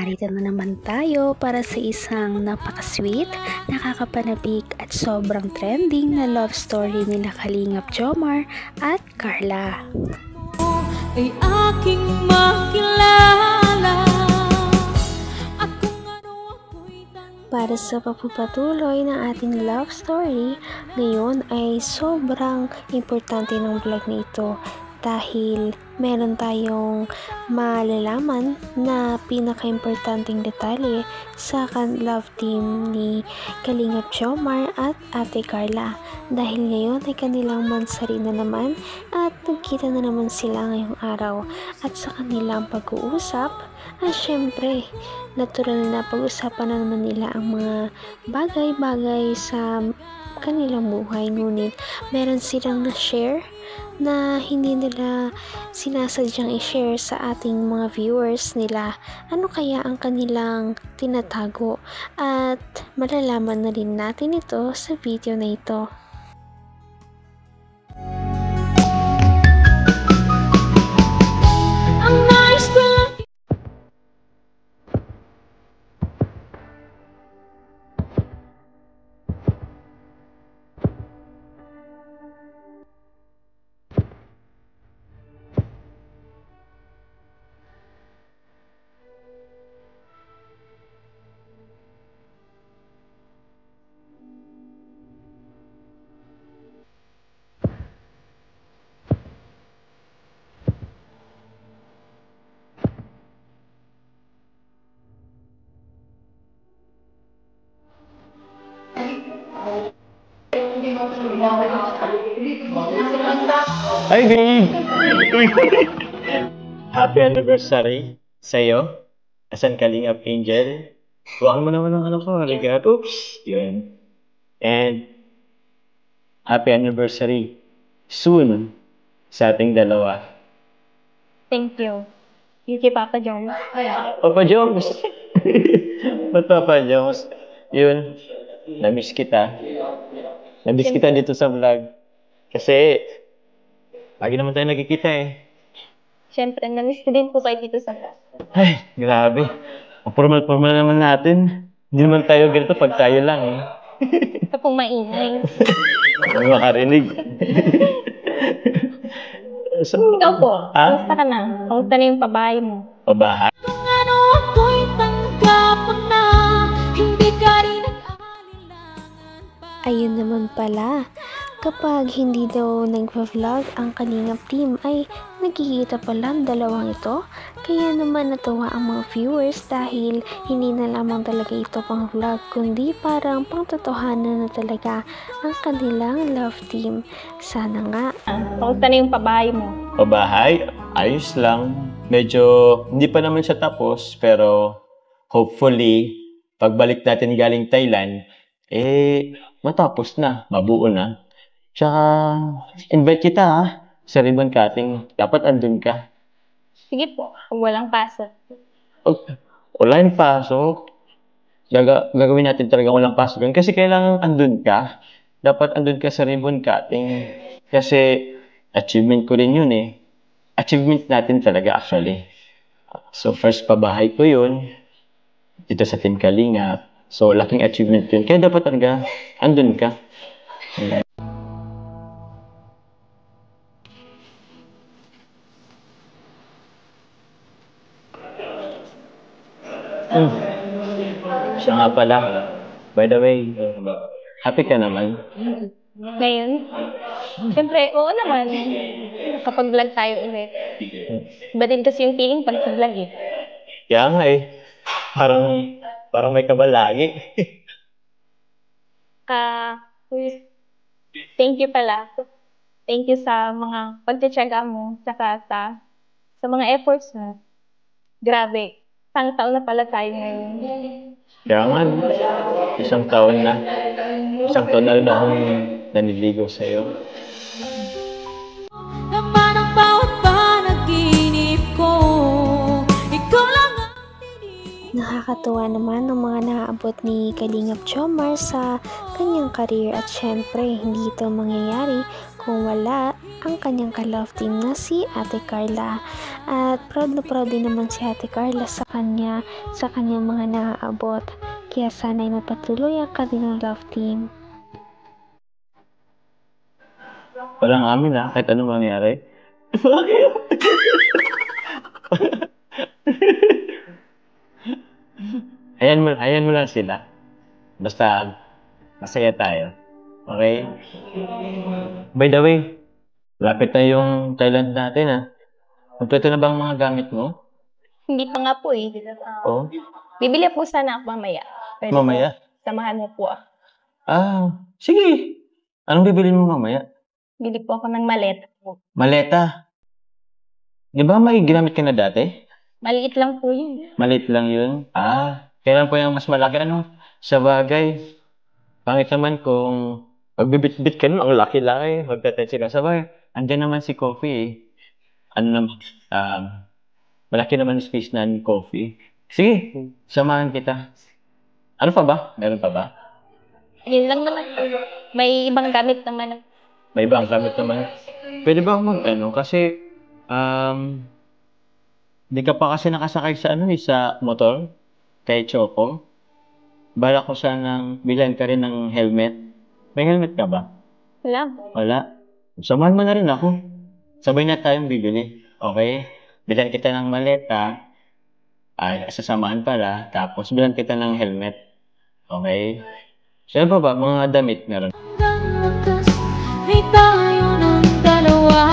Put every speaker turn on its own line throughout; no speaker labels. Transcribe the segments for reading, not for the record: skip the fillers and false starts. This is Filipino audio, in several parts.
narito na naman tayo para sa isang napaka-sweet, nakakapanabik at sobrang trending na love story nila Kalingap Jomar at Carla.
Ay aking makilala.
Para sa pagpapatuloy ng ating love story, ngayon ay sobrang importante ng vlog na ito dahil meron tayong malalaman na pinaka-importanting detalye sa love team ni Kalingap Jomar at Ate Carla. Dahil ngayon ay kanilang mansari na naman at nagkita na naman sila ngayong araw. At sa kanilang pag-uusap, syempre, natural na pag-usapan na naman nila ang mga bagay-bagay sa kanilang buhay. Ngunit meron silang na-share na hindi nila sinasadyang i-share sa ating mga viewers nila. Ano kaya ang kanilang tinatago? At malalaman na rin natin ito sa video na ito.
Hi, babe! Happy anniversary sa'yo. Asan Kalingap Angel? Huwag mo naman ang ano ko, regalo. Oops! Yun. And happy anniversary soon sa ating dalawa.
Thank you. Thank you, Papa Jones.
Papa Jones! Ba't Papa Jones? Yun. Namiss kita. Namiss kita dito sa vlog. Kasi lagi naman tayo nagkikita eh.
Siyempre, namiss ko din po kayo dito sa vlog.
Ay, grabe. Ang formal-formal naman natin. Hindi naman tayo ganito pag tayo lang eh.
Ito pong maingay.
Huwag makarinig. So,
Ikaw po,
ha?
kamusta ka na? Kamusta na yung pabahay mo?
Pabahay?
Kung ano ako'y tanggap na, hindi ka rin nag-aalilangan pa.
Ayun naman pala, kapag hindi daw nagpa-vlog ang Kalingap team ay nagkikita pala ang dalawang ito. Kaya naman natuwa ang mga viewers dahil hindi na lamang talaga ito pang vlog kundi parang pangtotohanan na talaga ang kanilang love team. Sana nga.
Kamusta na yung pabahay mo?
Pabahay? Ayos lang. Medyo hindi pa naman siya tapos pero hopefully pagbalik natin galing Thailand matapos na. Mabuo na. Tsaka invite kita ha sa ribbon cutting. Dapat andun ka.
Sige po, kung walang pasok.
Wala yung pasok. Gagawin natin talaga walang pasok. Kasi kailangan andun ka. Dapat andun ka sa ribbon cutting. Kasi achievement ko rin yun eh. Achievement natin talaga actually. So first pabahay ko yun. Dito sa Team Kalingap. So laking achievement yun. Kaya dapat talaga andun ka. Siya nga pala. By the way, happy ka naman?
Ngayon? Siyempre, oo naman. Kapag vlog tayo ulit. Iba din kasi yung feeling pag sa vlog eh.
Kaya nga eh. Parang may kabal lagi.
Thank you pala. Thank you sa mga pagtsatsaga mo, saka sa mga efforts mo. Grabe. Isang taon na pala tayo ngayon.
Kaya nga, isang taon na. Isang taon na rin akong naniligaw sa'yo.
Naman ang bawat panaginip ko, ikaw lang ang tinig.
Nakakatuwa naman ang mga naaabot ni Kalingap Jomar sa kanyang career at syempre hindi ito mangyayari kung wala ang kanyang ka-love team na si Ate Carla. At proud na proud din naman si Ate Carla sa kanyang mga naaabot. Kaya sana'y mapatuloy ang kanilang love team.
Walang amin kahit anong mangyari. Bakit? Ayan mo lang sila. Basta, masaya tayo. Okay? By the way, lapit na yung Thailand natin Kompleto na bang mga gamit mo?
Hindi pa nga po eh.
Oo.
Bibili po sana ako mamaya. Pwede
Mamaya?
po, samahan mo po.
Sige. Anong bibili mo mamaya?
Bili po ako ng maleta po.
Maleta. Di ba may ginamit ka na dati?
Maliit lang po yun.
Maliit lang yun? Kailan po yung mas malaki? Sa bagay. Pangit naman kung magbibit-bit ka nun, ang laki-laki. Magtatensi ka. Sabay, andyan naman si Coffee malaki naman space na ni Coffee. Sige, samahan kita. Ano pa ba? Meron pa ba?
Yun lang naman. May ibang gamit naman.
May ibang gamit naman. Pwede ba kasi, di ka pa kasi nakasakay sa sa motor? Kay Choco? Bala ko sanang bilhan ka rin ng helmet. May helmet ka ba? Wala. Samahan mo na rin ako. Sabay na tayong bibili. Okay? Bilhan kita ng maleta. Sasamahan pala. Tapos bilhan kita ng helmet. Okay? Saan pa ba? Mga damit meron.
Hanggang wakas ay tayo ng dalawa.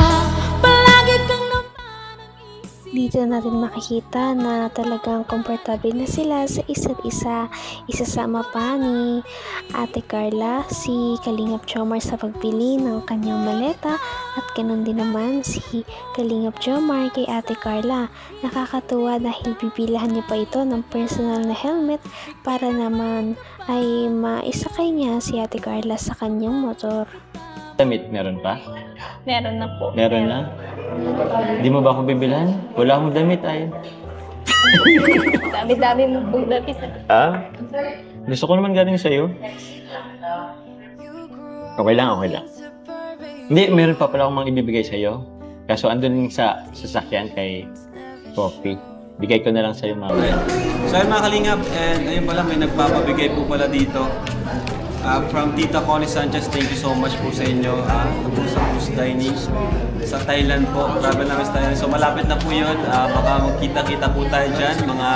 Palagi kang naman ang isip.
Dito natin makikita na talagang komportable na sila sa isa't isa. Isasama pa ni Ate Carla si Kalingap Jomar sa pagbili ng kanyang maleta at ganun din naman si Kalingap Jomar kay Ate Carla. Nakakatuwa dahil bibilahan niya pa ito ng personal na helmet para naman ay maisakay niya si Ate Carla sa kanyang motor.
Damit meron pa?
Meron na po.
Meron na? Di mo ba ako bibilhan? Wala akong damit
Dami-dami mo po damit.
Gusto ko naman galing sa'yo. Okay lang. Hindi, meron pa pala akong mga ibibigay sa'yo. Kaso andun sa sasakyan kay Coffee. Bigay ko na lang sa'yo mamaya.
So ayun mga kalingap, and ayun pala may nagpapabigay po pala dito. From Tita Connie Sanchez, thank you so much po sa inyo. Ito sa Cruise Dining sa Thailand po. Travel namin sa Thailand. So malapit na po yun. Baka magkita-kita po tayo dyan, mga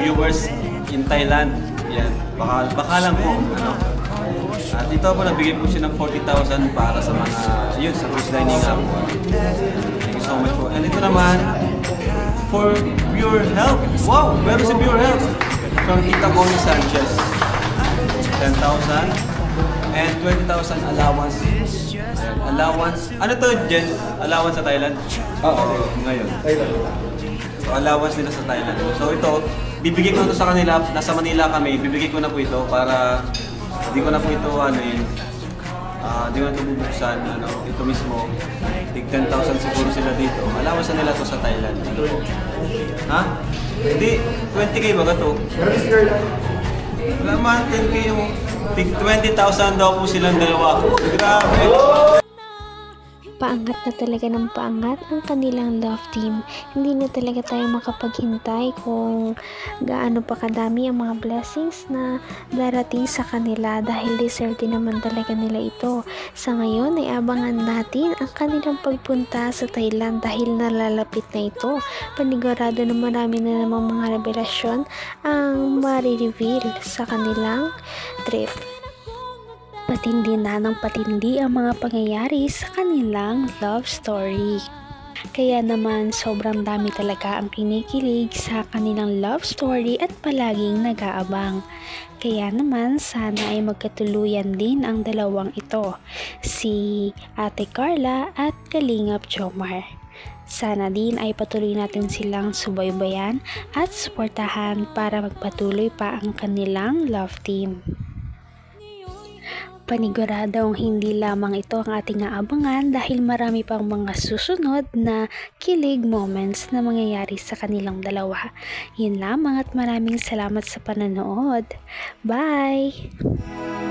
viewers in Thailand. Yan. Baka lang po. At ito po, nagbigay po siya ng 40,000 para sa mga, yun, sa Cruise Dining po. Thank you so much po. And ito naman, for Pure Health. Wow! Meron si Pure Health. From Tita Connie Sanchez. 10,000 and 20,000 allowance. Allowance. Ano to, Jen? Allowance sa Thailand? Oo. Ngayon. So, allowance nila sa Thailand. So, ito, bibigay ko ito sa kanila. Nasa Manila kami. Bibigay ko na po ito para hindi ko na po ito, hindi ko na ito bubuksan. Ito mismo. Tig 10,000 siguro sila dito. Allowance na nila ito sa Thailand. Ha? Hindi. 20K ba ito? Wala man, 10K yung tig 20,000 daw po silang dalawa. Grabe!
Paangat na talaga ng paangat ang kanilang love team. Hindi na talaga tayo makapaghintay kung gaano pa kadami ang mga blessings na darating sa kanila dahil deserve din naman talaga nila ito. Sa ngayon ay abangan natin ang kanilang pagpunta sa Thailand dahil nalalapit na ito. Panigurado na marami na namang mga revelasyon ang marireveal sa kanilang trip. Patindi na ng patindi ang mga pangyayari sa kanilang love story. Kaya naman sobrang dami talaga ang kinikilig sa kanilang love story at palaging nag-aabang. Kaya naman sana ay magkatuluyan din ang dalawang ito, si Ate Carla at Kalingap Jomar. Sana din ay patuloy natin silang subaybayan at suportahan para magpatuloy pa ang kanilang love team. Paniguradong hindi lamang ito ang ating aabangan dahil marami pang mga susunod na kilig moments na mangyayari sa kanilang dalawa. Yun lamang at maraming salamat sa panonood. Bye!